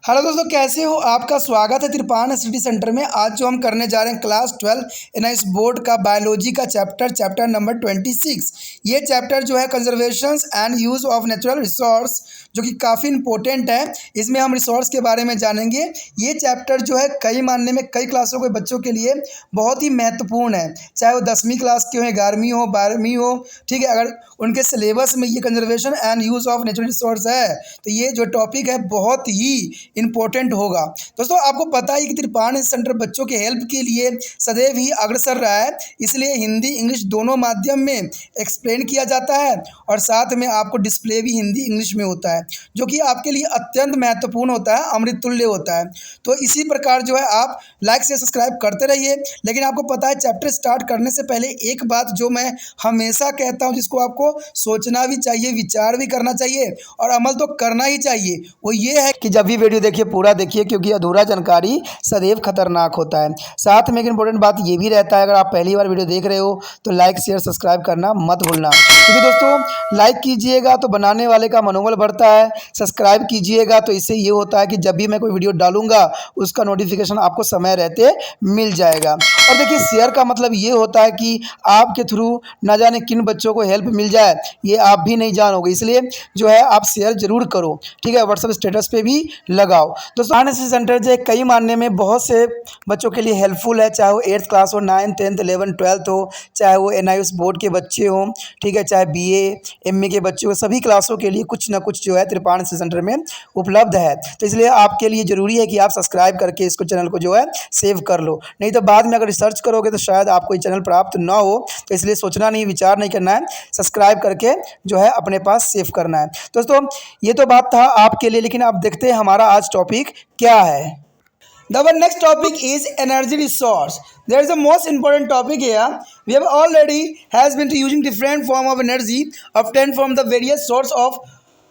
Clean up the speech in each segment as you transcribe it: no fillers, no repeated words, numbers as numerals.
Hello दोस्तों, कैसे हो? आपका स्वागत है त्रिपान स्टडी सेंटर में। आज जो हम करने जा रहे हैं क्लास 12 एनआईएस बोर्ड का बायोलॉजी का चैप्टर नंबर 26। ये चैप्टर जो है conservations and use of natural resource, जो कि काफ़ी इंपॉर्टेंट है। इसमें हम रिसोर्स के बारे में जानेंगे। ये चैप्टर जो है कई मानने में कई क्लासों के बच्चों के लिए बहुत ही महत्वपूर्ण है, चाहे वो 10वीं क्लास के हो, 11वीं हो, 12वीं हो। ठीक है, अगर उनके सिलेबस में ये conservation and use of natural resource है तो ये जो टॉपिक है बहुत ही इम्पोर्टेंट होगा। दोस्तों, आपको पता है कि त्रिपान सेंटर बच्चों के हेल्प के लिए सदैव ही अग्रसर रहा है, इसलिए हिंदी इंग्लिश दोनों माध्यम में एक्सप्लेन किया जाता है और साथ में आपको डिस्प्ले भी हिंदी इंग्लिश में होता है, जो कि आपके लिए अत्यंत महत्वपूर्ण होता है, अमृत तुल्य होता है। तो इसी प्रकार जो है आप लाइक से सब्सक्राइब करते रहिए। लेकिन आपको पता है, चैप्टर स्टार्ट करने से पहले एक बात जो मैं हमेशा कहता हूँ, जिसको आपको सोचना भी चाहिए, विचार भी करना चाहिए और अमल तो करना ही चाहिए, वो ये है कि जब भी वीडियो देखिए पूरा देखिए, क्योंकि अधूरा जानकारी सदैव खतरनाक होता है। साथ में एक इंपॉर्टेंट बात ये भी रहता है, अगर आप पहली बार वीडियो देख रहे हो तो लाइक शेयर सब्सक्राइब करना मत भूलना, क्योंकि दोस्तों लाइक कीजिएगा तो बनाने वाले का मनोबल बढ़ता है, सब्सक्राइब कीजिएगा तो इससे ये होता है कि जब भी मैं कोई वीडियो डालूंगा उसका नोटिफिकेशन आपको समय रहते मिल जाएगा। और देखिए, शेयर का मतलब ये होता है कि आपके थ्रू ना जाने किन बच्चों को हेल्प मिल जाए, ये आप भी नहीं जानोगे, इसलिए जो है आप शेयर जरूर करो। ठीक है, व्हाट्सएप स्टेटस पे भी लगाओ। दोस्तों, एनएसएस सेंटर जो है कई मानने में बहुत से बच्चों के लिए हेल्पफुल है, चाहे वो 8th क्लास हो, 9th 10th 11th 12th हो, चाहे वो एनआईएस बोर्ड के बच्चे हों, ठीक है, चाहे बीए एमए के बच्चे हो, सभी क्लासों के लिए कुछ ना कुछ जो है त्रिपान एनएसएस सेंटर में उपलब्ध है। तो इसलिए आपके लिए ज़रूरी है कि आप सब्सक्राइब करके इसको चैनल को जो है सेव कर लो, नहीं तो बाद में अगर रिसर्च करोगे तो शायद आपको ये चैनल प्राप्त ना हो। तो इसलिए सोचना नहीं, विचार नहीं करना है, सब्सक्राइब करके जो है अपने पास सेव करना है। दोस्तों, ये तो बात था आपके लिए, लेकिन आप देखते हैं हमारा आज टॉपिक क्या है। Our next topic is energy resource. There is a most important topic here. We have already has been using different form of energy obtained from the various source of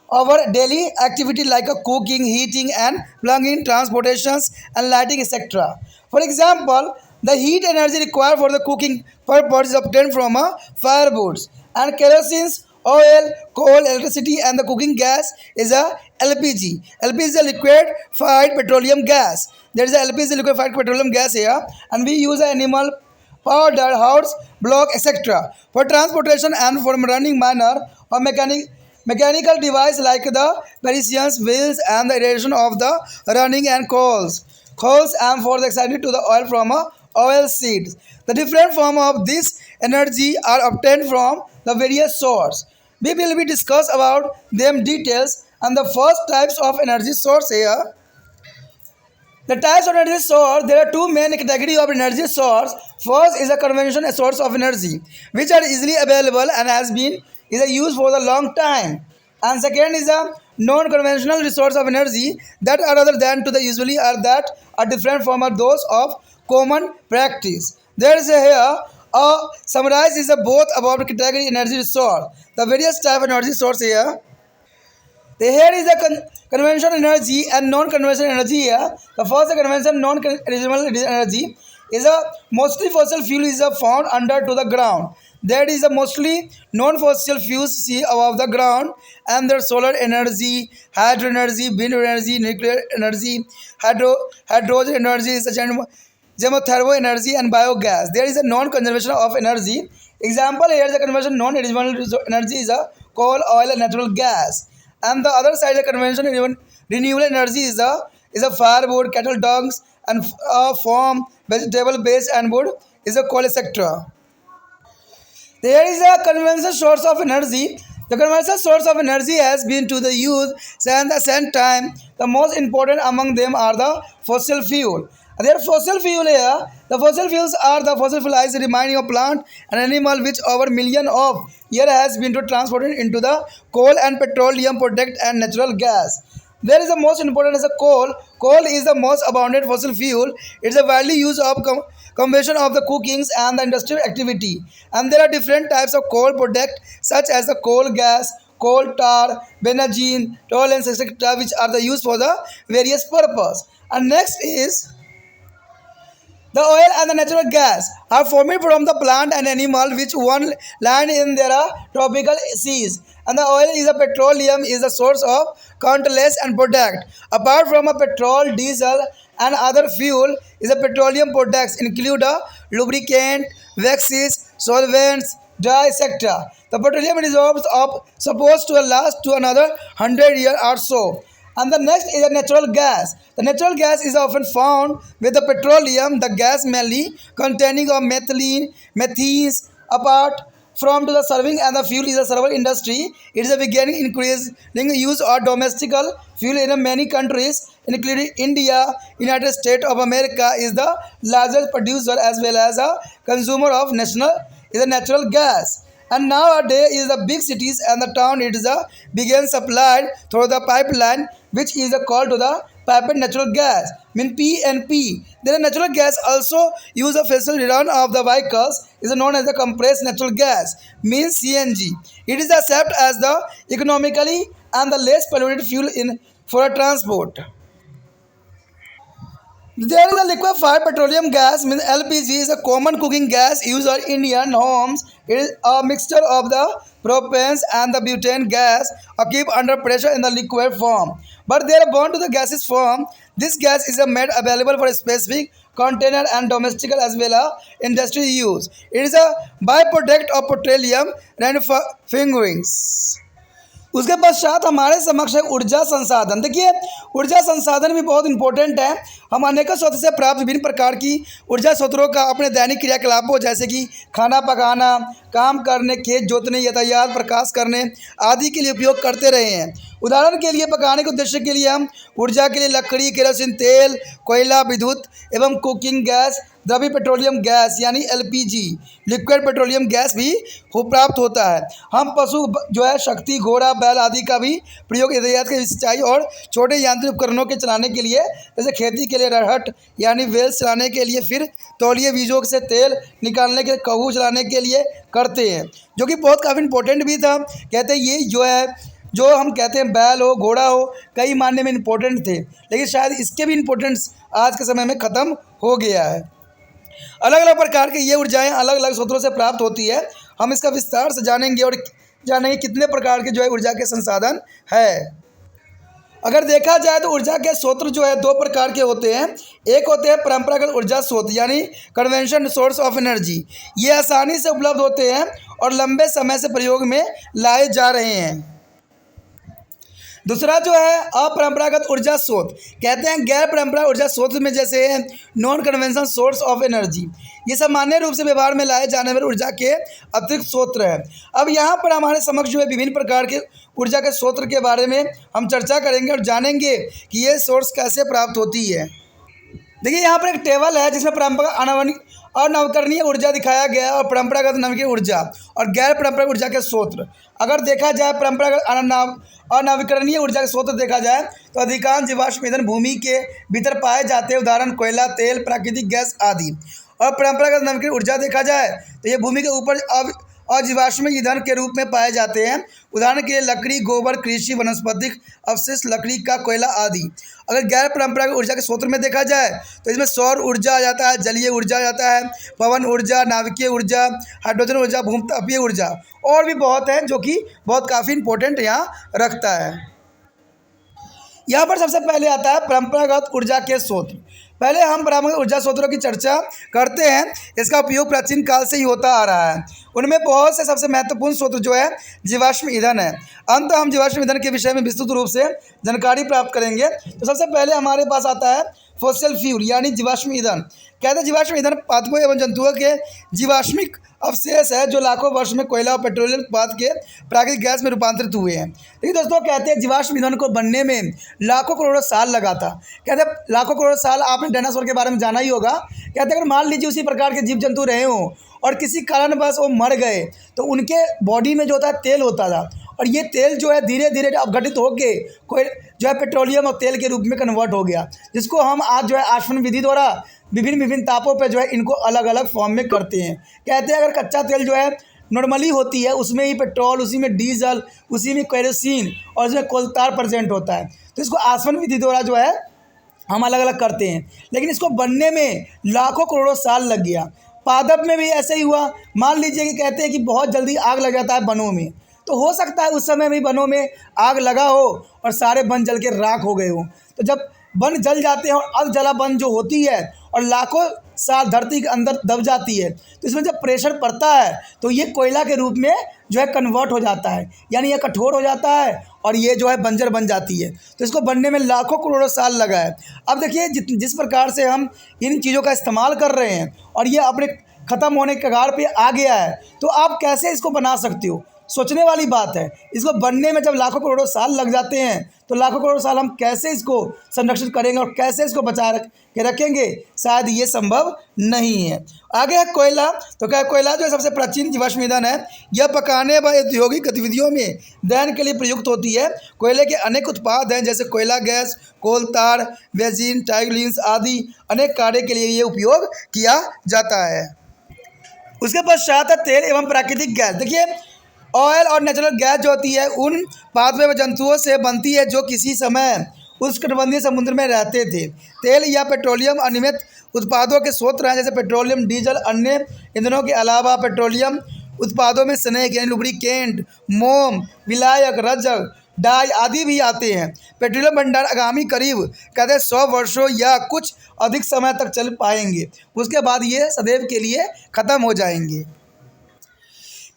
our daily activity like a cooking, heating and plumbing, transportations and lighting, etc. For example, the heat energy required for the cooking purpose is obtained from a firewoods and kerosene, oil, coal, electricity and the cooking gas is a LPG. LPG is a liquefied petroleum gas. There is a LPG liquefied petroleum gas here, and we use animal powder, house, block, etc. for transportation and for running manner or mechanical device like the Parisians wheels and the irradiation of the running and coals and for the excited to the oil from a oil seeds. The different form of this energy are obtained from the various source. We will be discuss about them details and the first types of energy source here. The types of energy source, there are two main categories of energy source. First is a conventional source of energy, which are easily available and has been is a use for a long time. And second is a non-conventional resource of energy that are other than to the usually are that are different from those of common practice. There is a here a summarize is a both about category energy resource. The various type of energy source here. Here is the conventional energy and non-conventional energy here. The first conventional non-conventional energy is a mostly fossil fuel is a found under to the ground. That is a mostly non-fossil fuels see above the ground, and their solar energy, hydro energy, wind energy, nuclear energy, hydrogen energy is such as geothermal energy and biogas. There is a non-conservation of energy. Example here the conventional non-renewable energy is a coal, oil, and natural gas. And the other side, the conventional renewable energy is a firewood, cattle dogs, and farm vegetable base and wood is a coal, etc. There is a conventional source of energy. The conventional source of energy has been to the use since the same time. The most important among them are the fossil fuel. There fossil fuel here. The fossil fuels are the fossil fuels remaining of plant and animal which over million of year has been transported into the coal and petroleum product and natural gas. There is the most important is the coal. Coal is the most abundant fossil fuel. It's a widely used of combustion of the cookings and the industrial activity. And there are different types of coal product such as the coal gas, coal tar, benzene, toluene, etc., which are the used for the various purpose. And next is The oil and the natural gas are formed from the plant and animal which one land in their tropical seas. And the oil is a petroleum is the source of countless and product. Apart from a petrol, diesel and other fuel is a petroleum products include a lubricant, waxes, solvents, dye, etc. The petroleum reserves are supposed to last to another 100 years or so. And the next is a natural gas. The natural gas is often found with the petroleum, the gas mainly containing of methylene, methanes, apart from to the serving and the fuel is a several industry. It is a beginning increasing use of domestical fuel in many countries, including India. United States of America is the largest producer as well as a consumer of national is a natural gas. And nowadays is the big cities and the town it is a began supplied through the pipeline which is a called to the piped natural gas mean PNP. Then natural gas also use a fossil run of the vehicles is known as the compressed natural gas means CNG. It is accepted as the economically and the less polluted fuel in for a transport. There is a liquefied petroleum gas, means LPG is a common cooking gas used in Indian homes. It is a mixture of the propane and the butane gas are kept under pressure in the liquid form. But they are born to the gaseous form. This gas is made available for a specific container and domestic as well as industrial use. It is a byproduct of petroleum refinerings. उसके पश्चात हमारे समक्ष है ऊर्जा संसाधन। देखिए ऊर्जा संसाधन भी बहुत इंपॉर्टेंट है। हम अनेकों स्रोत से प्राप्त विभिन्न प्रकार की ऊर्जा स्रोतों का अपने दैनिक क्रियाकलापों जैसे कि खाना पकाना, काम करने, खेत जोतने, यातायात, प्रकाश करने आदि के लिए उपयोग करते रहे हैं। उदाहरण के लिए पकाने के उद्देश्य के लिए हम ऊर्जा के लिए लकड़ी, केरोसिन तेल, कोयला, विद्युत एवं कुकिंग गैस, द्रव्य पेट्रोलियम गैस यानी एलपीजी, लिक्विड पेट्रोलियम गैस भी प्राप्त होता है। हम पशु जो है शक्ति, घोड़ा, बैल आदि का भी प्रयोग यातायात के सिंचाई और छोटे यांत्रिक उपकरणों के चलाने के लिए, जैसे खेती के लिए रहट यानी वेल्स चलाने के लिए, फिर तौलिए बीजों से तेल निकालने के लिए, कहू चलाने के लिए करते हैं, जो कि बहुत काफ़ी इंपॉर्टेंट भी था। कहते हैं ये जो है जो हम कहते हैं बैल हो, घोड़ा हो, कई मायने में इम्पोर्टेंट थे, लेकिन शायद इसके भी इम्पोर्टेंस आज के समय में ख़त्म हो गया है। अलग अलग प्रकार की ये ऊर्जाएं अलग अलग स्रोतों से प्राप्त होती है। हम इसका विस्तार से जानेंगे और जानेंगे कितने प्रकार के जो है ऊर्जा के संसाधन है। अगर देखा जाए तो ऊर्जा के स्रोत जो है दो प्रकार के होते हैं। एक होते हैं परंपरागत ऊर्जा स्रोत यानी कन्वेंशन सोर्स ऑफ एनर्जी। ये आसानी से उपलब्ध होते हैं और लंबे समय से प्रयोग में लाए जा रहे हैं। दूसरा जो है अपरंपरागत ऊर्जा स्रोत, कहते हैं गैर परंपरागत ऊर्जा स्रोत में जैसे non conventional source of energy. ये सामान्य रूप से व्यवहार में लाए जाने वाले ऊर्जा के अतिरिक्त स्रोत हैं। अब यहाँ पर हमारे समक्ष जो है विभिन्न प्रकार के ऊर्जा के स्रोत के बारे में हम चर्चा करेंगे और जानेंगे कि ये सोर्स कैसे प्राप्त होती है। देखिए यहाँ पर एक टेबल है जिसमें परंपरागत और नवकरणीय ऊर्जा दिखाया गया है और परंपरागत नवीकरणीय ऊर्जा और गैर परंपरागत ऊर्जा के स्रोत। अगर देखा जाए परंपरागत और नवीकरणीय ऊर्जा के स्रोत देखा जाए तो अधिकांश जीवाश्म ईंधन भूमि के भीतर पाए जाते हैं, उदाहरण कोयला, तेल, प्राकृतिक गैस आदि। और परंपरागत नवीकरणीय ऊर्जा देखा जाए तो ये भूमि के ऊपर अजीवाश्म ईंधन के रूप में पाए जाते हैं, उदाहरण के लिए लकड़ी, गोबर, कृषि, वनस्पतिक अवशिष्ट, लकड़ी का कोयला आदि। अगर गैर परंपरागत ऊर्जा के स्रोत में देखा जाए तो इसमें सौर ऊर्जा आ जाता है, जलीय ऊर्जा आ जाता है, पवन ऊर्जा, नाभिकीय ऊर्जा, हाइड्रोजन ऊर्जा, भूमतापीय ऊर्जा और भी बहुत है जो कि बहुत काफ़ी इंपॉर्टेंट यहाँ रखता है। यहाँ पर सबसे पहले आता है परंपरागत ऊर्जा के स्रोत। पहले हम परंपरागत ऊर्जा स्रोतों की चर्चा करते हैं। इसका उपयोग प्राचीन काल से ही होता आ रहा है। उनमें बहुत से सबसे महत्वपूर्ण स्रोत जो है जीवाश्म ईंधन है। अंत हम जीवाश्म ईंधन के विषय में विस्तृत रूप से जानकारी प्राप्त करेंगे। तो सबसे पहले हमारे पास आता है फॉसिल फ्यूल यानी जीवाश्म ईंधन। कहते हैं जीवाश्म ईंधन पादपों एवं जंतुओं के जीवाश्मिक अवशेष है जो लाखों वर्ष में कोयला और पेट्रोलियम उत्पाद के प्राकृतिक गैस में रूपांतरित हुए हैं। लेकिन दोस्तों कहते हैं जीवाश्म ईंधन को बनने में लाखों करोड़ों साल लगा था। कहते हैं लाखों करोड़ों साल, आपने डायनासोर के बारे में जाना ही होगा। कहते हैं अगर मान लीजिए उसी प्रकार के जीव जंतु रहे हों और किसी कारणवश वो मर गए तो उनके बॉडी में जो होता है तेल होता था और ये तेल जो है धीरे धीरे अपघटित होके कोई जो है पेट्रोलियम और तेल के रूप में कन्वर्ट हो गया, जिसको हम आज जो है आश्वन विधि द्वारा विभिन्न तापों पे जो है इनको अलग अलग फॉर्म में करते हैं। कहते हैं अगर कच्चा तेल जो है नॉर्मली होती है उसमें ही पेट्रोल, उसी में डीजल, उसी में केरोसिन और उसमें कोल तार प्रेजेंट होता है, तो इसको आश्वन विधि द्वारा जो है हम अलग अलग करते हैं, लेकिन इसको बनने में लाखों करोड़ों साल लग गया। पादप में भी ऐसे ही हुआ। मान लीजिए कि कहते हैं कि बहुत जल्दी आग लग जाता है वनों में, तो हो सकता है उस समय भी वनों में आग लगा हो और सारे वन जल के राख हो गए हों। तो जब वन जल जाते हैं और अध जला वन जो होती है और लाखों साल धरती के अंदर दब जाती है, तो इसमें जब प्रेशर पड़ता है तो ये कोयला के रूप में जो है कन्वर्ट हो जाता है, यानी ये कठोर हो जाता है और ये जो है बंजर बन जाती है। तो इसको बनने में लाखों करोड़ों साल लगा है। अब देखिए जिस प्रकार से हम इन चीज़ों का इस्तेमाल कर रहे हैं और ये अपने ख़त्म होने के कगार पे आ गया है, तो आप कैसे इसको बना सकते हो, सोचने वाली बात है। इसको बनने में जब लाखों करोड़ों साल लग जाते हैं, तो लाखों करोड़ों साल हम कैसे इसको संरक्षित करेंगे और कैसे इसको बचा के रखेंगे, शायद ये संभव नहीं है। आगे है कोयला। तो क्या कोयला जो है सबसे प्राचीन जीवाश्म ईंधन है। यह पकाने व औद्योगिक गतिविधियों में दहन के लिए प्रयुक्त होती है। कोयले के अनेक उत्पाद हैं, जैसे कोयला गैस, कोल तार, बेंजीन, टाइगलिन्स आदि अनेक कार्य के लिए ये उपयोग किया जाता है। उसके पश्चात है तेल एवं प्राकृतिक गैस। देखिए, ऑयल और नेचुरल गैस जो होती है उन पादपों व जंतुओं से बनती है जो किसी समय उष्णकटिबंधीय समुद्र में रहते थे। तेल या पेट्रोलियम अनियमित उत्पादों के स्रोत रहे हैं, जैसे पेट्रोलियम, डीजल, अन्य ईंधनों के अलावा पेट्रोलियम उत्पादों में स्नेक यानी लुब्रिकेंट, मोम, विलायक, रजक, डाई आदि भी आते हैं। पेट्रोलियम भंडार आगामी करीब कहते हैं 100 वर्षों या कुछ अधिक समय तक चल पाएंगे, उसके बाद ये सदैव के लिए ख़त्म हो जाएंगे।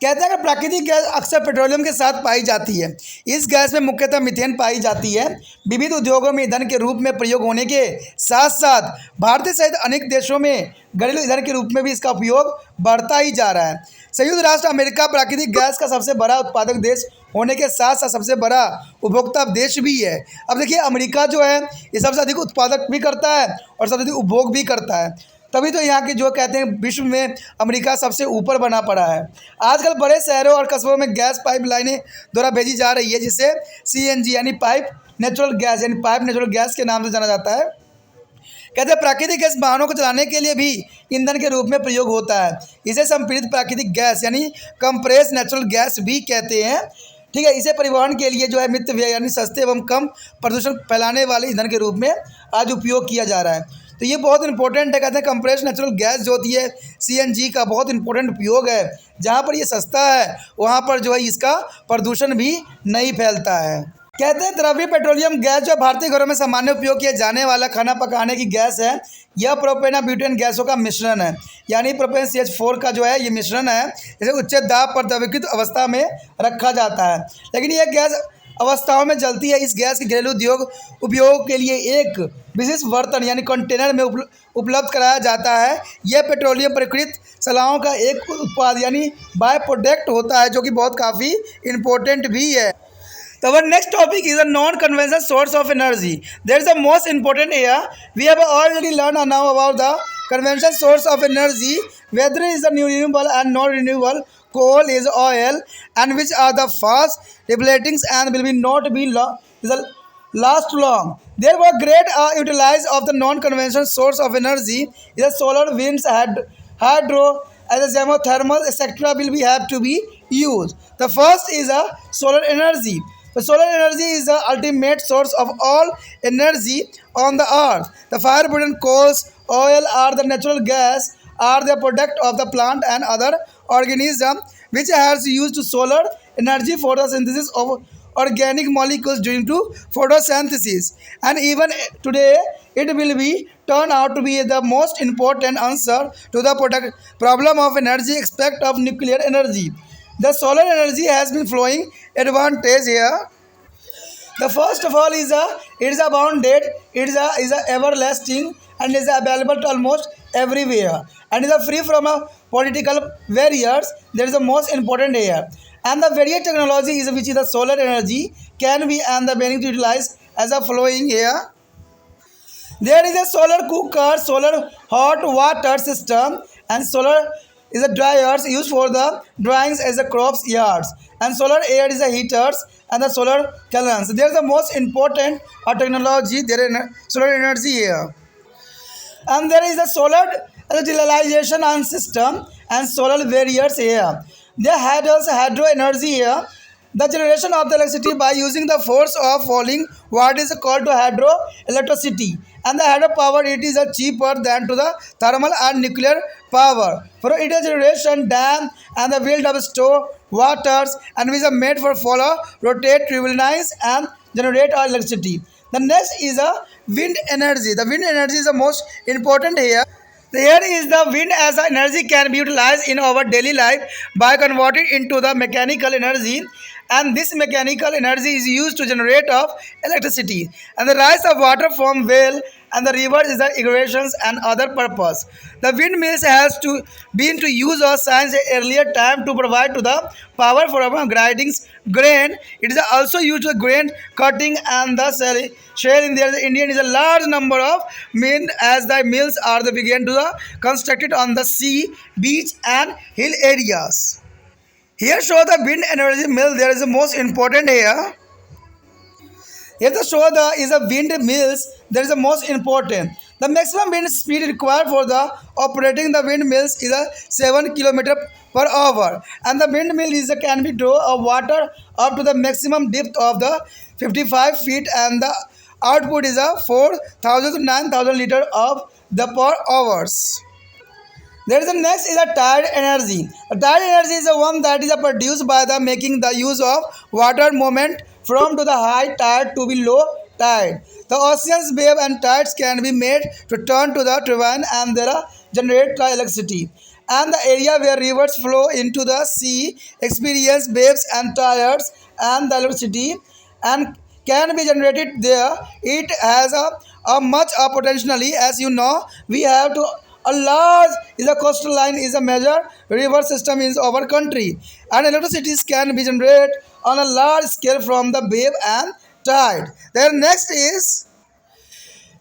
कहते हैं कि प्राकृतिक गैस अक्सर पेट्रोलियम के साथ पाई जाती है। इस गैस में मुख्यतः मीथेन पाई जाती है। विविध उद्योगों में ईंधन के रूप में प्रयोग होने के साथ साथ भारत सहित अनेक देशों में घरेलू ईंधन के रूप में भी इसका उपयोग बढ़ता ही जा रहा है। संयुक्त राष्ट्र अमेरिका प्राकृतिक गैस का सबसे बड़ा उत्पादक देश होने के साथ साथ सबसे बड़ा उपभोक्ता देश भी है। अब देखिए, अमेरिका जो है ये सबसे अधिक उत्पादक भी करता है और सबसे अधिक उपभोग भी करता है, तभी तो यहाँ के जो कहते हैं विश्व में अमेरिका सबसे ऊपर बना पड़ा है। आजकल बड़े शहरों और कस्बों में गैस पाइपलाइनें द्वारा भेजी जा रही है, जिसे सीएनजी यानी पाइप नेचुरल गैस यानी पाइप नेचुरल गैस के नाम से जाना जाता है। कहते हैं प्राकृतिक गैस वाहनों को चलाने के लिए भी ईंधन के रूप में प्रयोग होता है। इसे संपीड़ित प्राकृतिक गैस यानी कंप्रेस नेचुरल गैस भी कहते हैं। ठीक है, इसे परिवहन के लिए जो है मित व्यय यानी सस्ते एवं कम प्रदूषण फैलाने वाले ईंधन के रूप में आज उपयोग किया जा रहा है। तो ये बहुत इंपॉर्टेंट है। कहते हैं कंप्रेस नेचुरल गैस जो होती है सीएनजी का बहुत इंपॉर्टेंट उपयोग है। जहाँ पर ये सस्ता है वहाँ पर जो है इसका प्रदूषण भी नहीं फैलता है। कहते हैं द्रवीय पेट्रोलियम गैस जो भारतीय घरों में सामान्य उपयोग किया जाने वाला खाना पकाने की गैस है। यह प्रोपेन और ब्यूटेन गैसों का मिश्रण है, यानी प्रोपेन CH4 का जो है ये मिश्रण है। इसे उच्च दाब पर द्रवीकृत अवस्था में रखा जाता है, लेकिन यह गैस अवस्थाओं में जलती है। इस गैस के घरेलू उद्योग उपयोग के लिए एक विशेष बर्तन यानी कंटेनर में उपलब्ध कराया जाता है। यह पेट्रोलियम प्रकृत सलाहों का एक उत्पाद यानी बाय प्रोडक्ट होता है, जो कि बहुत काफ़ी इम्पोर्टेंट भी है। So our next topic is a non-conventional source of energy. There is the most important here. We have already learned now about the conventional source of energy, whether it is the renewable and non-renewable. Coal is oil, and which are the fast depleting and will be not be last long. There were great utilize of the non-conventional source of energy. Is the solar, winds, hydro, as a geothermal, etc. will be have to be used. The first is a solar energy. The solar energy is the ultimate source of all energy on the earth. The fire-burning coals, oil, or the natural gas are the product of the plant and other organism which has used solar energy for the synthesis of organic molecules during to photosynthesis. And even today, it will be turn out to be the most important answer to the problem of energy aspect of nuclear energy. The solar energy has been flowing advantage here. The first of all is it is abounded, it is a everlasting, and is available to almost everywhere, and is free from political barriers. That is the most important here. And the various technology is which is the solar energy can be and the being utilized as a flowing here. There is a solar cooker, solar hot water system, and solar is a dryers used for the dryings as a crops yards, and solar air is a heaters and the solar kilns. There is the most important technology. There is solar energy here, and there is a solar utilization and system and solar barriers here. There had also hydro energy here. The generation of the electricity by using the force of falling water is called to hydroelectricity. And the hydropower it is cheaper than to the thermal and nuclear power. For it is generation dam and the build of store waters and which are made for follow, rotate, turbines and generate electricity. The next is a wind energy. The wind energy is the most important here. Here is the wind as a energy can be utilized in our daily life by converting into the mechanical energy, and this mechanical energy is used to generate of electricity, and the rise of water from well and the rivers is the irrigations and other purpose. The windmills has to been to use of science earlier time to provide to the power for our grinding grain. It is also used for grain cutting and the share in the Indian is a large number of men as the mills are the began to the constructed on the sea, beach and hill areas. Here show the wind energy mill. There is the most important here. Here the show the is a wind mills. There is the most important. The maximum wind speed required for the operating the windmills is a 7 km per hour, and the windmill is a, can be draw of water up to the maximum depth of the 55 feet, and the output is a 4,000 to 9,000 liter of the per hours. There is the next is a tide energy. A tide energy is the one that is produced by the making the use of water movement from to the high tide to be low tide. The oceans, wave and tides can be made to turn to the turbine and there are generate the electricity. And the area where rivers flow into the sea experience waves and tides and the electricity and can be generated there. It has a much potentially as you know we have to a large is a coastal line is a major river system in our country, and electricity can be generated on a large scale from the wave and tide. Then next is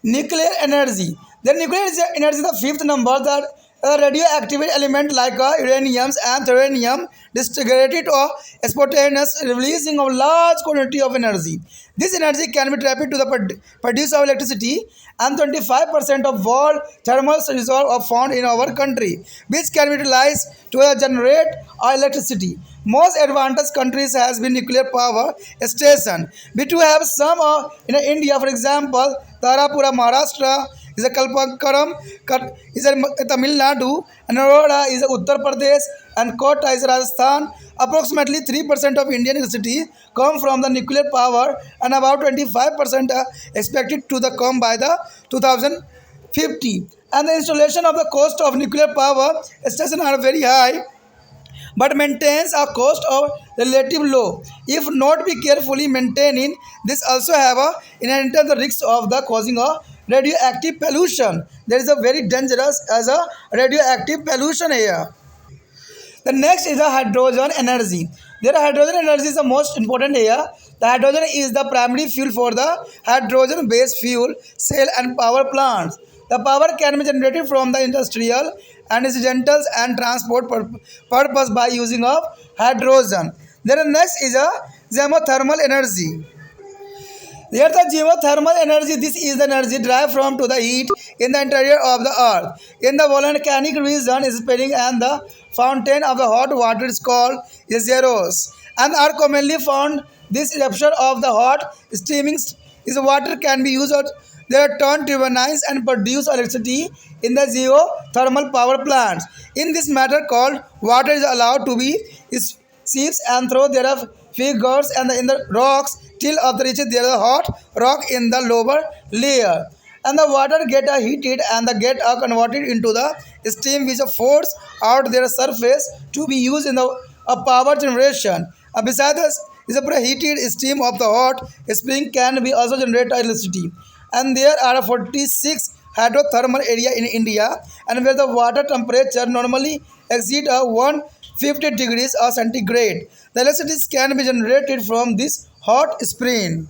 nuclear energy. The nuclear energy is the fifth number that a radioactive element like uranium and thorium disintegrated or spontaneous releasing of large quantity of energy. This energy can be trapped to the produce of electricity, and 25% of world thermal reserves are found in our country, which can be utilized to generate electricity. Most advanced countries has been nuclear power station. We do have some in India, for example, Tarapura, Maharashtra, is a Kalpakaram, is a Tamil Nadu, and Aurora is a Uttar Pradesh, and Kota is Rajasthan. Approximately 3% of Indian electricity come from the nuclear power, and about 25% are expected to the come by the 2050. And the installation of the cost of nuclear power stations are very high, but maintains a cost of relative low. If not be carefully maintaining, this also have a inherent the risk of the causing a radioactive pollution. There is a very dangerous as a radioactive pollution here. The next is the hydrogen energy. There hydrogen energy is the most important here. The hydrogen is the primary fuel for the hydrogen based fuel cell and power plants. The power can be generated from the industrial and incidentals and transport purpose by using of hydrogen. Then next is a geothermal energy. Here the geothermal energy, this is the energy derived from to the heat in the interior of the earth. In the volcanic region is spreading and the fountain of the hot water is called geysers and are commonly found. This eruption of the hot steaming is water can be used. They are turned turbines and produce electricity in the geothermal power plants. In this matter called water is allowed to be seeps and through there are figures and in the rocks till of the reaches there is a hot rock in the lower layer, and the water get heated and the get converted into the steam which force out their surface to be used in the power generation. Besides this is a preheated steam of the hot spring can be also generate electricity, and there are 46 hydrothermal area in India, and where the water temperature normally exceed 150 degrees centigrade. The electricity can be generated from this hot spring.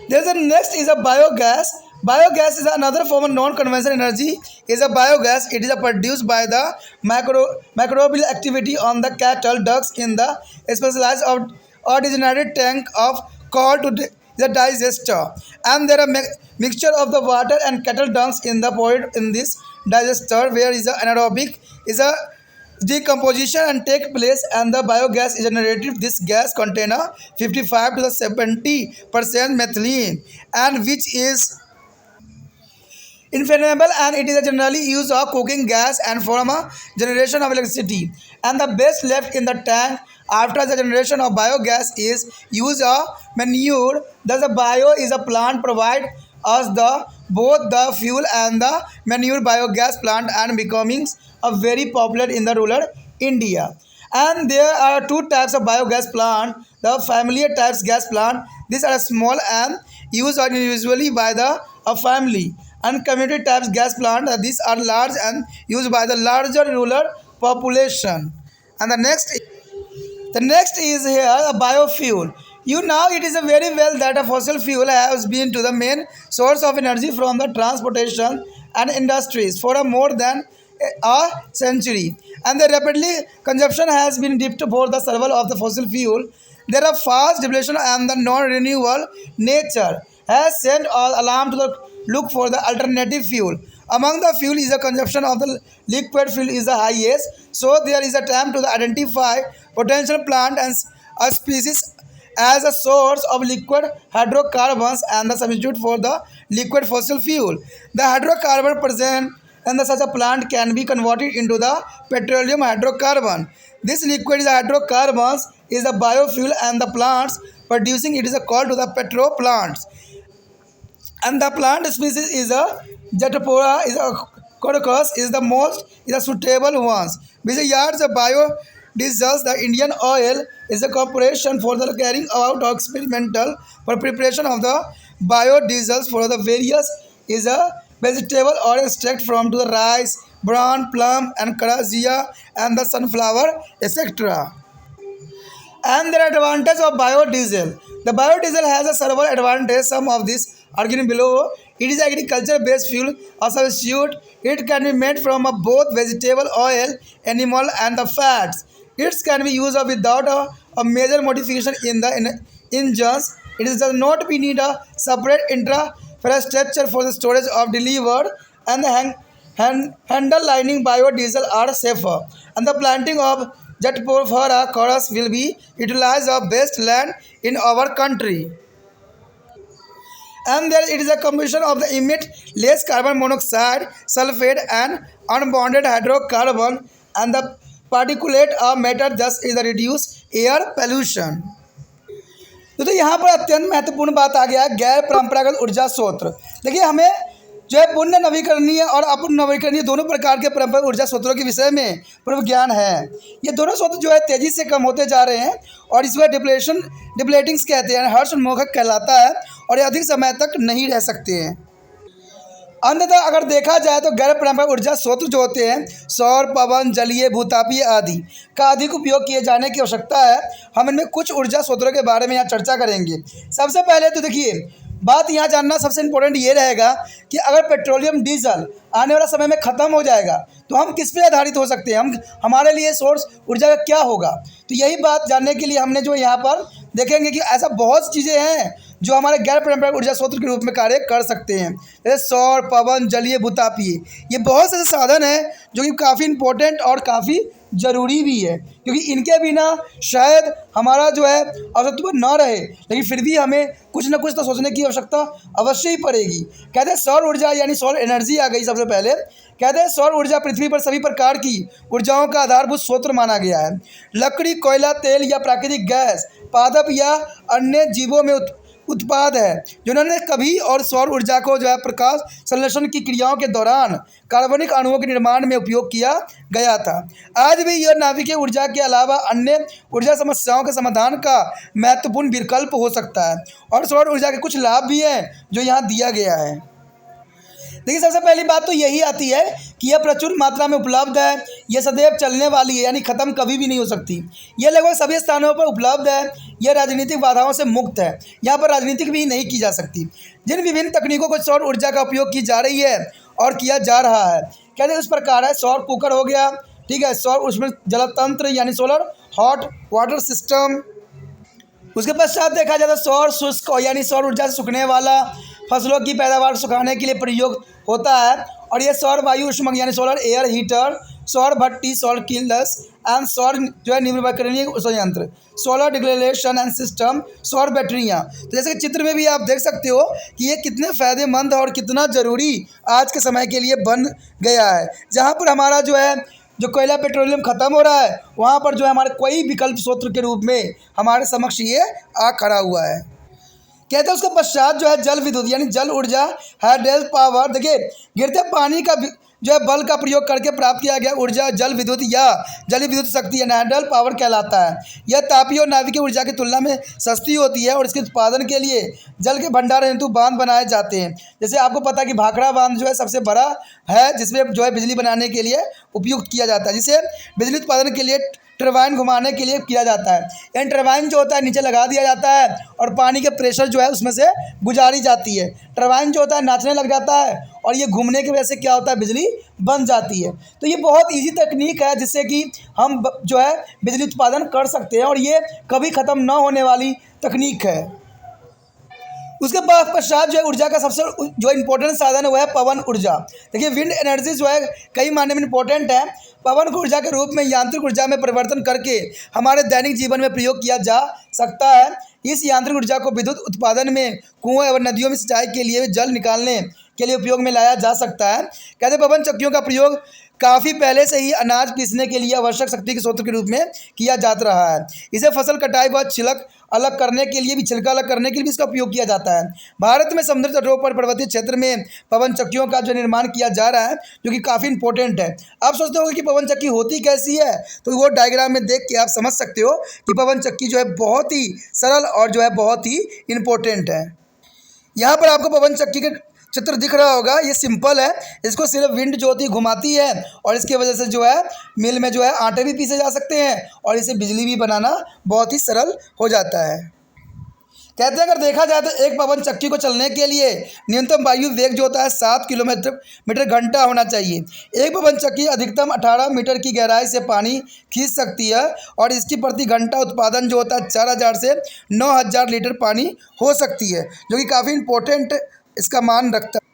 There's a next is a biogas. Biogas is another form of non-conventional energy. Is a biogas. It is produced by the microbial activity on the cattle ducts in the specialized ordinary tank of called to the digester, and there are mixture of the water and cattle dunks in the void in this digester where is a anaerobic is a decomposition and take place and the biogas is generated. This gas contain a 55 to the 70% methylene and which is inflammable, and it is generally used of cooking gas and for a generation of electricity, and the best left in the tank after the generation of biogas is used of manure. Thus the bio is a plant provide us the both the fuel and the manure biogas plant and becoming a very popular in the rural India. And there are two types of biogas plant. The familiar types gas plant, these are small and used usually by the a family, and community types gas plant, these are large and used by the larger rural population. And the next is here a biofuel. You know it is a very well that a fossil fuel has been to the main source of energy from the transportation and industries for a more than a century, and the rapidly consumption has been dipped for the survival of the fossil fuel. There are fast depletion and the non-renewable nature has sent all alarm to the look for the alternative fuel. Among the fuel is the consumption of the liquid fuel is the highest, so there is a time to the identify potential plant and a species as a source of liquid hydrocarbons and the substitute for the liquid fossil fuel. The hydrocarbon present in the such a plant can be converted into the petroleum hydrocarbon. This liquid is hydrocarbons is the biofuel, and the plants producing it is called to the petro plants, and the plant species is a Jatapora is a Coryphus is the most is a suitable ones. Which yards the biodiesels, the Indian Oil is a corporation for the carrying out of experimental for preparation of the biodiesels for the various is a vegetable oil extract from to the rice, bran, plum, and carragea and the sunflower, etc. And there are advantages of biodiesel. The biodiesel has a several advantages. Some of these are given below. It is agriculture-based fuel or substitute. It can be made from both vegetable oil, animal, and the fats. It can be used without a major modification in the engines. It does not be need a separate infrastructure for the storage of delivered, and the handle lining biodiesel are safer. And the planting of Jatapora chorus will be utilized of best land in our country. And there it is a combination of the emit less carbon monoxide, sulfate, and unbonded hydrocarbon, and the particulate matter thus is the reduced air pollution. तो यहाँ पर अत्यंत महत्वपूर्ण बात आ गया है गैर परंपरागत ऊर्जा स्रोत। देखिए हमें जो है पुण्य नवीकरणीय और अपूर्ण नवीकरणीय दोनों प्रकार के परंपरागत ऊर्जा स्रोतों के विषय में पूर्व ज्ञान है। ये दोनों स्रोत जो है तेजी से कम होते जा रहे हैं और इसमें डिप्लेटिंग्स कहते हैं, हर्ष उन्मोचक कहलाता है और ये अधिक समय तक नहीं रह सकते हैं। अंततः अगर देखा जाए तो गैर परंपरागत ऊर्जा स्रोत जो होते हैं सौर, पवन, जलीय, भूतापीय आदि का अधिक उपयोग किए जाने की आवश्यकता है। हम इनमें कुछ ऊर्जा स्रोतों के बारे में यहाँ चर्चा करेंगे। सबसे पहले तो देखिए बात यहाँ जानना सबसे इम्पोर्टेंट ये रहेगा कि अगर पेट्रोलियम डीजल आने वाला समय में ख़त्म हो जाएगा तो हम किस पे आधारित हो सकते हैं, हमारे लिए सोर्स ऊर्जा का क्या होगा। तो यही बात जानने के लिए हमने जो यहाँ पर देखेंगे कि ऐसा बहुत चीज़ें हैं जो हमारे गैर परंपरागत ऊर्जा स्रोत के रूप में कार्य कर सकते हैं, जैसे सौर, पवन, जलीय, भूतापीय। ये बहुत से साधन हैं जो कि काफ़ी इम्पोर्टेंट और काफ़ी ज़रूरी भी है, क्योंकि इनके बिना शायद हमारा जो है अस्तित्व न रहे, लेकिन फिर भी हमें कुछ ना कुछ तो सोचने की आवश्यकता अवश्य ही पड़ेगी। कहते हैं सौर ऊर्जा यानी सौर एनर्जी आ गई सबसे पहले। कहते हैं सौर ऊर्जा पृथ्वी पर सभी प्रकार की ऊर्जाओं का आधारभूत स्रोत माना गया है। लकड़ी, कोयला, तेल या प्राकृतिक गैस पादप या अन्य जीवों में उत्पाद है जिन्होंने कभी और सौर ऊर्जा को जो है प्रकाश संश्लेषण की क्रियाओं के दौरान कार्बनिक अणुओं के निर्माण में उपयोग किया गया था। आज भी यह नाभिकीय ऊर्जा के अलावा अन्य ऊर्जा समस्याओं के समाधान का महत्वपूर्ण विकल्प हो सकता है, और सौर ऊर्जा के कुछ लाभ भी हैं जो यहाँ दिया गया है। देखिए सबसे पहली बात तो यही आती है कि यह प्रचुर मात्रा में उपलब्ध है, यह सदैव चलने वाली है यानी ख़त्म कभी भी नहीं हो सकती। यह लगभग सभी स्थानों पर उपलब्ध है, यह राजनीतिक बाधाओं से मुक्त है, यहाँ पर राजनीतिक भी नहीं की जा सकती। जिन विभिन्न तकनीकों को सौर ऊर्जा का उपयोग की जा रही है और किया जा रहा है कहते हैं इस प्रकार है। सौर कुकर हो गया, ठीक है, सौर उसमें जलतंत्र यानी सोलर हॉट वाटर सिस्टम। उसके पश्चात देखा जाए तो सौर शुष्क यानी सौर ऊर्जा से सूखने वाला फसलों की पैदावार सुखाने के लिए प्रयोग होता है, और यह सौर वायु उष्मक यानी सोलर एयर हीटर सौर भट्टी, सौर किल्स एंड सौर जो है नवीकरणीय संयंत्र, सोलर डिक्लेरेशन एंड सिस्टम, सौर बैटरियाँ। तो जैसे कि चित्र में भी आप देख सकते हो कि ये कितने फ़ायदेमंद और कितना ज़रूरी आज के समय के लिए बन गया है। जहाँ पर हमारा जो है जो कोयला पेट्रोलियम ख़त्म हो रहा है, वहाँ पर जो है हमारे कोई विकल्प स्रोत के रूप में हमारे समक्ष ये आ खड़ा हुआ है। कहते हैं उसके पश्चात जो है जल विद्युत यानी जल ऊर्जा, हाइड्रोल पावर। देखिए, गिरते पानी का जो है बल का प्रयोग करके प्राप्त किया गया ऊर्जा जल विद्युत या जलीय विद्युत शक्ति या हाइड्रोल पावर कहलाता है। यह तापीय और नाभिकीय ऊर्जा की तुलना में सस्ती होती है और इसके उत्पादन के लिए जल के भंडारण हेतु बांध बनाए जाते हैं। जैसे आपको पता है कि भाखड़ा बांध जो है सबसे बड़ा है, जिसमें जो है बिजली बनाने के लिए उपयुक्त किया जाता है, जिसे बिजली उत्पादन के लिए टरबाइन घुमाने के लिए किया जाता है। यानी टरबाइन जो होता है नीचे लगा दिया जाता है और पानी के प्रेशर जो है उसमें से गुजारी जाती है। टरबाइन जो होता है नाचने लग जाता है और ये घूमने की वजह से क्या होता है, बिजली बन जाती है। तो ये बहुत इजी तकनीक है जिससे कि हम जो है बिजली उत्पादन कर सकते हैं और ये कभी ख़त्म ना होने वाली तकनीक है। उसके बाद पश्चात जो है ऊर्जा का सबसे जो इम्पोर्टेंट साधन है वह है पवन ऊर्जा। देखिए, विंड एनर्जी जो है कई मायने में इम्पोर्टेंट है। पवन को ऊर्जा के रूप में यांत्रिक ऊर्जा में परिवर्तन करके हमारे दैनिक जीवन में प्रयोग किया जा सकता है। इस यांत्रिक ऊर्जा को विद्युत उत्पादन में, कुओं और नदियों में सिंचाई के लिए, जल निकालने के लिए उपयोग में लाया जा सकता है। कहते हैं पवन चक्कियों का प्रयोग काफ़ी पहले से ही अनाज पीसने के लिए आवश्यक शक्ति के स्रोत के रूप में किया जाता रहा है। इसे फसल कटाई व छिलक अलग करने के लिए भी, छिलका अलग करने के लिए भी इसका उपयोग किया जाता है। भारत में समुद्री तटों पर पर्वतीय क्षेत्र में पवन चक्कियों का जो निर्माण किया जा रहा है, जो कि काफ़ी इंपॉर्टेंट है। आप सोचते होंगे कि पवन चक्की होती कैसी है, तो वो डायग्राम में देख के आप समझ सकते हो कि पवन चक्की जो है बहुत ही सरल और जो है बहुत ही इम्पोर्टेंट है। यहाँ पर आपको पवन चक्की के चित्र दिख रहा होगा, ये सिंपल है। इसको सिर्फ विंड जो होती है घुमाती है और इसकी वजह से जो है मिल में जो है आटे भी पीसे जा सकते हैं और इसे बिजली भी बनाना बहुत ही सरल हो जाता है। कहते हैं अगर देखा जाए तो एक पवन चक्की को चलने के लिए न्यूनतम वायु वेग जो होता है 7 किलोमीटर घंटा होना चाहिए। एक पवन चक्की अधिकतम 18 मीटर की गहराई से पानी खींच सकती है और इसकी प्रति घंटा उत्पादन जो होता है 4000 से 9000 लीटर पानी हो सकती है, जो कि काफ़ी इम्पोर्टेंट इसका मान रखता है।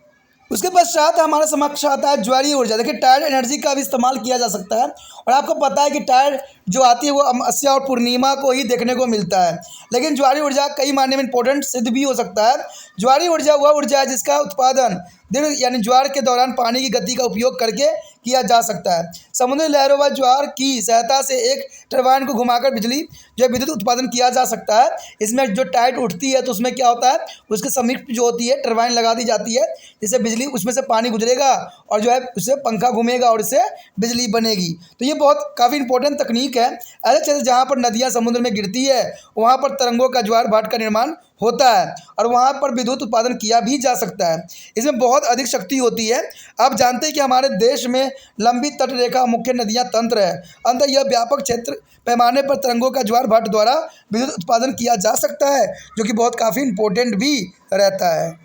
उसके पश्चात हमारे समक्ष आता है ज्वारीय ऊर्जा। देखिए, टायर एनर्जी का भी इस्तेमाल किया जा सकता है और आपको पता है कि टायर जो आती है वो अमावस्या और पूर्णिमा को ही देखने को मिलता है। लेकिन ज्वारीय ऊर्जा कई मायने में इंपॉर्टेंट सिद्ध भी हो सकता है। ज्वारीय ऊर्जा वह ऊर्जा है जिसका उत्पादन दिन यानी ज्वार के दौरान पानी की गति का उपयोग करके किया जा सकता है। समुद्री लहरों व ज्वार की सहायता से एक टरबाइन को घुमाकर बिजली जो है विद्युत उत्पादन किया जा सकता है। इसमें जो टाइट उठती है तो उसमें क्या होता है, उसके समीप जो होती है टरबाइन लगा दी जाती है, जिससे बिजली उसमें से पानी गुजरेगा और जो है उससे पंखा घूमेगा और इससे बिजली बनेगी। तो ये बहुत काफ़ी इंपॉर्टेंट तकनीक है। ऐसे क्षेत्र जहाँ पर नदियाँ समुद्र में गिरती है वहाँ पर तरंगों का ज्वार भाट का निर्माण होता है और वहाँ पर विद्युत उत्पादन किया भी जा सकता है। इसमें बहुत अधिक शक्ति होती है। आप जानते हैं कि हमारे देश में लंबी तट रेखा मुख्य नदियाँ तंत्र है। अंततः यह व्यापक क्षेत्र पैमाने पर तरंगों का ज्वार भाट द्वारा विद्युत उत्पादन किया जा सकता है, जो कि बहुत काफ़ी इम्पोर्टेंट भी रहता है।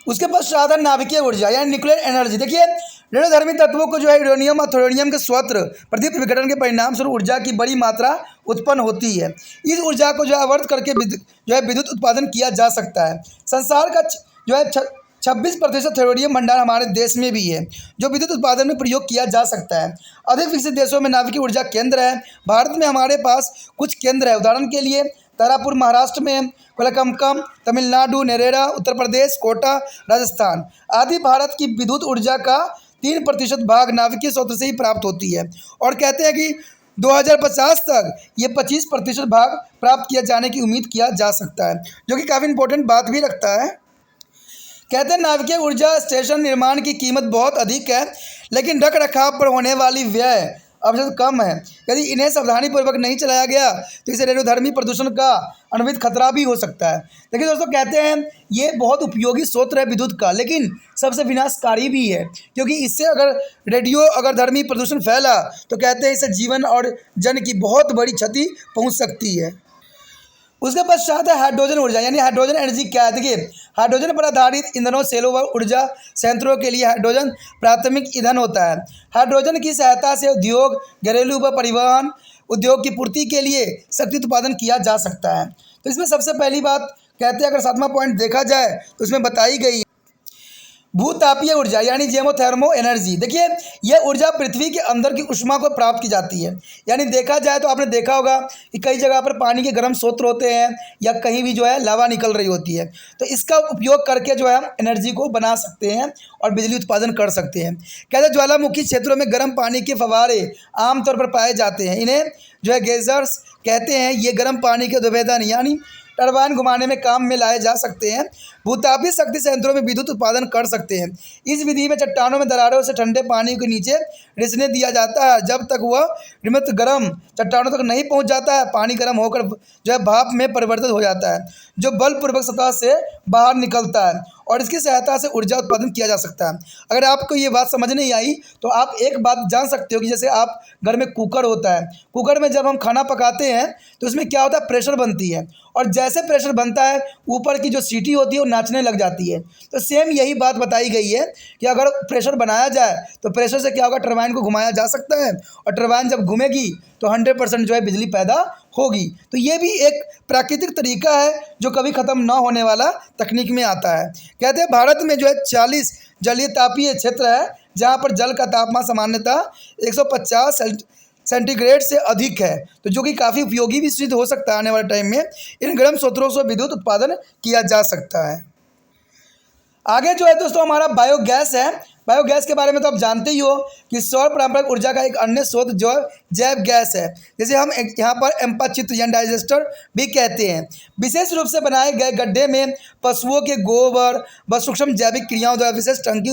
उसके पश्चात है नाभिकीय ऊर्जा यानी न्यूक्लियर एनर्जी। देखिए, रेणुधर्मी तत्वों को जो है यूरेनियम और थोरियम के स्वत्र प्रदीप्त विघटन के परिणाम स्वरूप ऊर्जा की बड़ी मात्रा उत्पन्न होती है। इस ऊर्जा को जो है आवर्त करके जो है विद्युत उत्पादन किया जा सकता है। संसार का जो है 26% थोरियम भंडार हमारे देश में भी है, जो विद्युत उत्पादन में प्रयोग किया जा सकता है। अधिक विकसित देशों में नाभिकीय ऊर्जा केंद्र है। भारत में हमारे पास कुछ केंद्र है। उदाहरण के लिए तारापुर महाराष्ट्र में, कोलकमकम तमिलनाडु, नेरेरा उत्तर प्रदेश, कोटा राजस्थान आदि। भारत की विद्युत ऊर्जा का 3% भाग नाभिकीय स्रोत से ही प्राप्त होती है और कहते हैं कि 2050 तक ये 25% भाग प्राप्त किया जाने की उम्मीद किया जा सकता है, जो कि काफ़ी इंपॉर्टेंट बात भी रखता है। कहते हैं नाभिकीय ऊर्जा स्टेशन निर्माण की कीमत बहुत अधिक है, लेकिन रख रखाव पर होने वाली व्यय अवश्य कम है। यदि इन्हें सावधानीपूर्वक नहीं चलाया गया तो इसे रेणुधर्मी प्रदूषण का अन्वित खतरा भी हो सकता है। देखिए दोस्तों, कहते हैं ये बहुत उपयोगी स्रोत है विद्युत का, लेकिन सबसे विनाशकारी भी है, क्योंकि इससे अगर धर्मी प्रदूषण फैला तो कहते हैं इससे जीवन और जन की बहुत बड़ी क्षति पहुंच सकती है। उसके पश्चात है हाइड्रोजन ऊर्जा यानी हाइड्रोजन एनर्जी। क्या है, देखिए, हाइड्रोजन पर आधारित ईंधनों, सेलों व ऊर्जा संयंत्रों के लिए हाइड्रोजन प्राथमिक ईंधन होता है। हाइड्रोजन की सहायता से उद्योग, घरेलू व परिवहन उद्योग की पूर्ति के लिए शक्ति उत्पादन किया जा सकता है। तो इसमें सबसे पहली बात कहते हैं, अगर 7वां पॉइंट देखा जाए तो इसमें बताई गई भूतापीय ऊर्जा यानी जेमोथर्मो एनर्जी। देखिए यह ऊर्जा पृथ्वी के अंदर की ऊष्मा को प्राप्त की जाती है। यानी देखा जाए तो आपने देखा होगा कि कई जगह पर पानी के गर्म स्रोत होते हैं या कहीं भी जो है लावा निकल रही होती है, तो इसका उपयोग करके जो है हम एनर्जी को बना सकते हैं और बिजली उत्पादन कर सकते हैं। कहते हैं ज्वालामुखी क्षेत्रों में गर्म पानी के फव्वारे आमतौर पर पाए जाते हैं। इन्हें जो है गेजर्स कहते हैं। ये गर्म पानी के द्रव्यदान यानी टरबाइन घुमाने में काम में लाए जा सकते हैं। भूतापीय शक्ति संयंत्रों में विद्युत उत्पादन कर सकते हैं। इस विधि में चट्टानों में दरारों से ठंडे पानी के नीचे रिसने दिया जाता है। जब तक वह निमित्त गर्म चट्टानों तक नहीं पहुंच जाता है, पानी गर्म होकर जो है भाप में परिवर्तित हो जाता है, जो बलपूर्वक सतह से बाहर निकलता है और इसकी सहायता से ऊर्जा उत्पादन किया जा सकता है। अगर आपको ये बात समझ नहीं आई तो आप एक बात जान सकते हो कि जैसे आप घर में कुकर होता है, कुकर में जब हम खाना पकाते हैं तो उसमें क्या होता है, प्रेशर बनती है, और जैसे प्रेशर बनता है ऊपर की जो सीटी होती है वो नाचने लग जाती है। तो सेम यही बात बताई गई है कि अगर प्रेशर बनाया जाए तो प्रेशर से क्या होगा, टरबाइन को घुमाया जा सकता है और टरबाइन जब घूमेगी तो 100% जो है बिजली पैदा होगी। तो ये भी एक प्राकृतिक तरीका है जो कभी ख़त्म ना होने वाला तकनीक में आता है। कहते हैं भारत में जो है 40 जलीय तापीय क्षेत्र है जहाँ पर जल का तापमान सामान्यतः 150 सेंटीग्रेड से अधिक है, तो जो कि काफ़ी उपयोगी भी सिद्ध हो सकता है। आने वाले टाइम में इन गर्म स्रोतों से विद्युत उत्पादन किया जा सकता है। आगे जो है दोस्तों हमारा बायोगैस है। बायोगैस के बारे में तो आप जानते ही हो कि सौर पारंपरिक ऊर्जा का एक अन्य स्रोत जो जैव गैस है, जैसे हम यहाँ पर एम्पा चित्र या डाइजेस्टर भी कहते हैं। विशेष रूप से बनाए गए गड्ढे में पशुओं के गोबर व सूक्ष्म जैविक क्रियाओं द्वारा विशेष टंकी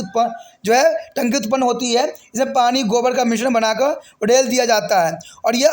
उत्पन्न होती है। इसमें पानी गोबर का मिश्रण बनाकर उड़ेल दिया जाता है और यह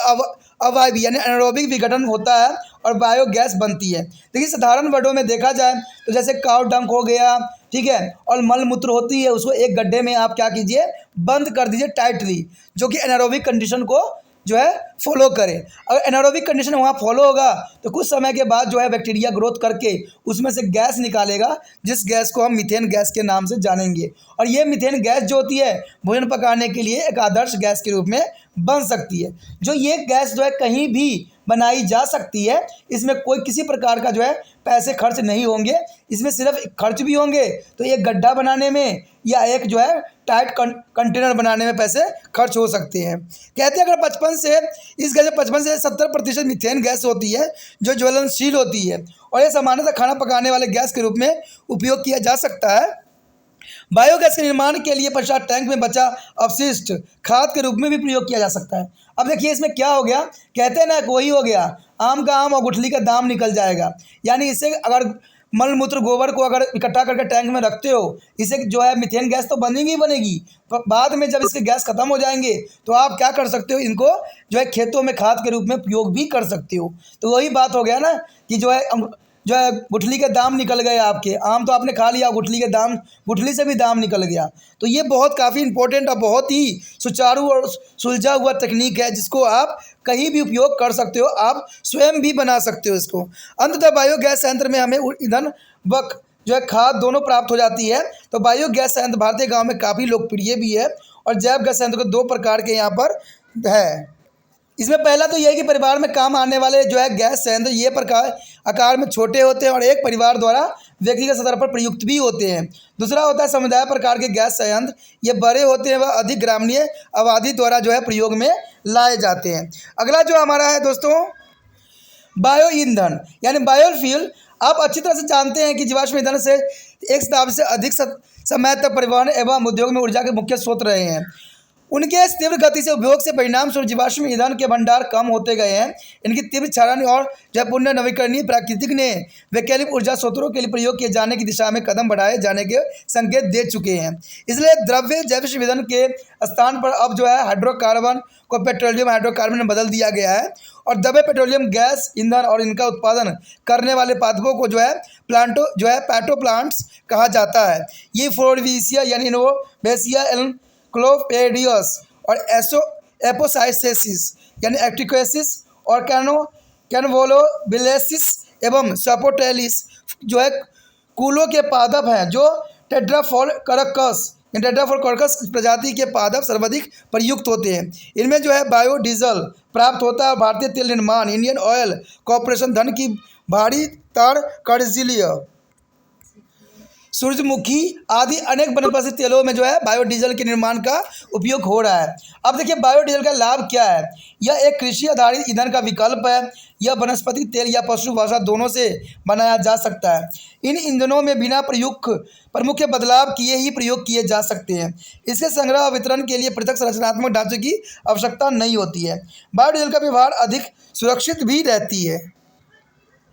अवायवीय यानी एनारोबिक विघटन होता है और बायोगैस बनती है। देखिए साधारण वर्डों में देखा जाए तो जैसे काउ डंक हो गया, ठीक है, और मल मूत्र होती है, उसको एक गड्ढे में आप क्या कीजिए, बंद कर दीजिए टाइटली, जो कि एनारोबिक कंडीशन को जो है फॉलो करे। अगर एनारोबिक कंडीशन वहाँ फॉलो होगा तो कुछ समय के बाद जो है बैक्टीरिया ग्रोथ करके उसमें से गैस निकालेगा, जिस गैस को हम मीथेन गैस के नाम से जानेंगे। और ये मीथेन गैस जो होती है भोजन पकाने के लिए एक आदर्श गैस के रूप में बन सकती है। जो ये गैस जो है कहीं भी बनाई जा सकती है, इसमें कोई किसी प्रकार का जो है पैसे खर्च नहीं होंगे। इसमें सिर्फ खर्च भी होंगे तो एक गड्ढा बनाने में या एक जो है टाइट कंटेनर बनाने में पैसे खर्च हो सकते हैं। कहते हैं अगर 55 से 70% मीथेन गैस होती है जो ज्वलनशील होती है और ये सामान्यतः खाना पकाने वाले गैस के रूप में उपयोग किया जा सकता है। बायोगैस के निर्माण के लिए पश्चात टैंक में बचा अपशिष्ट खाद के रूप में भी प्रयोग किया जा सकता है। अब देखिए इसमें क्या हो गया, कहते हैं ना वही हो गया, आम का आम और गुठली का दाम निकल जाएगा। यानी इससे अगर मल मूत्र गोबर को अगर इकट्ठा करके टैंक में रखते हो, इससे जो है मीथेन गैस तो बनेगी ही बनेगी। बाद में जब इसके गैस खत्म हो जाएंगे तो आप क्या कर सकते हो, इनको जो है खेतों में खाद के रूप में उपयोग भी कर सकते हो। तो वही बात हो गया ना कि जो है गुठली के दाम निकल गए आपके। आम तो आपने खा लिया, गुठली से भी दाम निकल गया। तो ये बहुत काफ़ी इंपॉर्टेंट और बहुत ही सुचारू और सुलझा हुआ तकनीक है जिसको आप कहीं भी उपयोग कर सकते हो, आप स्वयं भी बना सकते हो इसको। अंततः बायोगैस संयंत्र में हमें ईंधन व जो है खाद दोनों प्राप्त हो जाती है। तो बायोगैस संयंत्र भारतीय गाँव में काफ़ी लोकप्रिय भी है और जैव गैस संयंत्र को 2 प्रकार के यहाँ पर है। इसमें पहला तो यह है कि परिवार में काम आने वाले जो है गैस संयंत्र ये प्रकार आकार में छोटे होते हैं और एक परिवार द्वारा व्यक्तिगत स्तर पर प्रयुक्त भी होते हैं। दूसरा होता है समुदाय प्रकार के गैस संयंत्र, ये बड़े होते हैं व अधिक ग्रामीण आबादी द्वारा जो है प्रयोग में लाए जाते हैं। अगला जो हमारा है दोस्तों बायो ईंधन यानी बायोफ्यूल। आप अच्छी तरह से जानते हैं कि जीवाश्म ईंधन से एक शताब्दी से अधिक समय तक परिवहन एवं उद्योग में ऊर्जा के मुख्य स्रोत रहे हैं। उनके इस तीव्र गति से उपयोग से परिणाम स्वरूप जीवाश्म ईंधन के भंडार कम होते गए हैं। इनकी तीव्र क्षरण और जब पुनः नवीकरणीय प्राकृतिक ने वैकल्पिक ऊर्जा स्रोतों के लिए प्रयोग किए जाने की दिशा में कदम बढ़ाए जाने के संकेत दे चुके हैं। इसलिए द्रव्य जैव ईंधन के स्थान पर अब जो है हाइड्रोकार्बन को पेट्रोलियम हाइड्रोकार्बन में बदल दिया गया है और दबे पेट्रोलियम गैस ईंधन और इनका उत्पादन करने वाले पादपों को जो है पैटो प्लांट्स कहा जाता है। ये फ्लोरविसिया यानी इनोवेसिया क्लोपेडियस और एपोसाइसेसिस यानी एक्टिकोसिस और कैनवोलोबिलेसिस एवं सपोटेलिस जो है कूलों के पादप हैं जो टेट्राफोरकस प्रजाति के पादप सर्वाधिक प्रयुक्त होते हैं। इनमें जो है बायोडीजल प्राप्त होता है और भारतीय तेल निर्माण इंडियन ऑयल कॉरपोरेशन धन की भारी तार कर्जिलिया सूरजमुखी आदि अनेक वनस्पति तेलों में जो है बायोडीजल के निर्माण का उपयोग हो रहा है। अब देखिए बायोडीजल का लाभ क्या है। यह एक कृषि आधारित ईंधन का विकल्प है। यह वनस्पति तेल या पशु वसा दोनों से बनाया जा सकता है। इन ईंधनों में बिना प्रमुख बदलाव किए ही प्रयोग किए जा सकते हैं। इसके संग्रह और वितरण के लिए पृथक संरचनात्मक ढांचे की आवश्यकता नहीं होती है। बायोडीजल का व्यवहार अधिक सुरक्षित भी रहती है।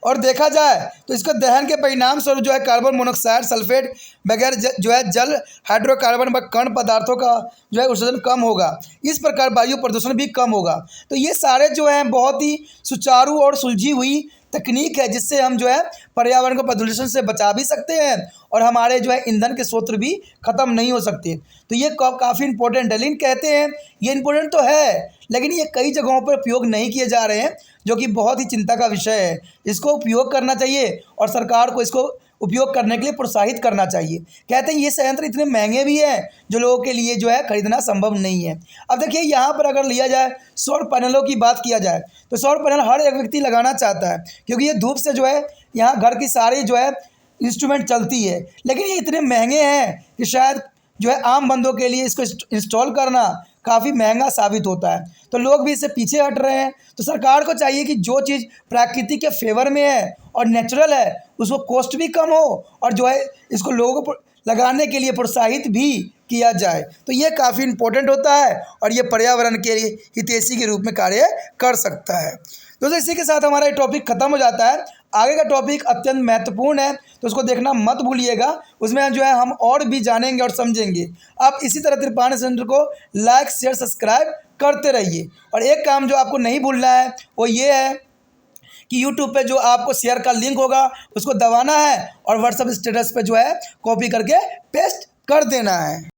और देखा जाए तो इसका दहन के परिणाम स्वरूप जो है कार्बन मोनोऑक्साइड, सल्फेट वगैरह जो है जल, हाइड्रोकार्बन व कण पदार्थों का जो है उत्सर्जन कम होगा। इस प्रकार वायु प्रदूषण भी कम होगा। तो ये सारे जो हैं बहुत ही सुचारू और सुलझी हुई तकनीक है जिससे हम जो है पर्यावरण को प्रदूषण से बचा भी सकते हैं और हमारे जो है ईंधन के स्रोत भी ख़त्म नहीं हो सकते। तो ये काफ़ी इंपॉर्टेंट है। लेकिन कहते हैं ये इंपॉर्टेंट तो है लेकिन ये कई जगहों पर उपयोग नहीं किए जा रहे हैं, जो कि बहुत ही चिंता का विषय है। इसको उपयोग करना चाहिए और सरकार को इसको उपयोग करने के लिए प्रोत्साहित करना चाहिए। कहते हैं ये संयंत्र इतने महंगे भी हैं जो लोगों के लिए जो है खरीदना संभव नहीं है। अब देखिए यहाँ पर अगर लिया जाए सौर पैनलों की बात किया जाए तो सौर पैनल हर एक व्यक्ति लगाना चाहता है क्योंकि ये धूप से जो है यहाँ घर की सारी जो है इंस्ट्रूमेंट चलती है। लेकिन ये इतने महंगे हैं कि शायद जो है आम बंदों के लिए इसको इंस्टॉल करना काफ़ी महंगा साबित होता है। तो लोग भी इससे पीछे हट रहे हैं। तो सरकार को चाहिए कि जो चीज़ प्रकृति के फेवर में है और नेचुरल है उसको कॉस्ट भी कम हो और जो है इसको लोगों को लगाने के लिए प्रोत्साहित भी किया जाए। तो ये काफ़ी इम्पोर्टेंट होता है और ये पर्यावरण के लिए हितैषी के रूप में कार्य कर सकता है। दोस्तों इसी के साथ हमारा ये टॉपिक ख़त्म हो जाता है। आगे का टॉपिक अत्यंत महत्वपूर्ण है तो उसको देखना मत भूलिएगा। उसमें जो है हम और भी जानेंगे और समझेंगे। आप इसी तरह त्रिपाठी सेंटर को लाइक, शेयर, सब्सक्राइब करते रहिए। और एक काम जो आपको नहीं भूलना है वो ये है कि यूट्यूब पे जो आपको शेयर का लिंक होगा उसको दबाना है और व्हाट्सएप स्टेटस पे जो है कॉपी करके पेस्ट कर देना है।